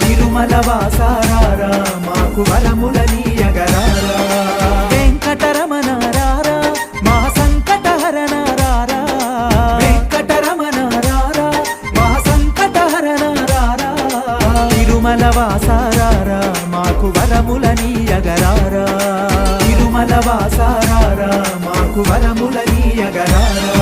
తిరుమల వాసారారా మాకు వరములనీయగరారా వెంకటరమణ రారా మా సంకటహరణ రారా వెంకటరమణ రారా మా సంకటహరణ రారా తిరుమల వాసారారా మాకు వరములనీయగరారా తిరుమల వాసారారా మాకు వరములనీయగరారా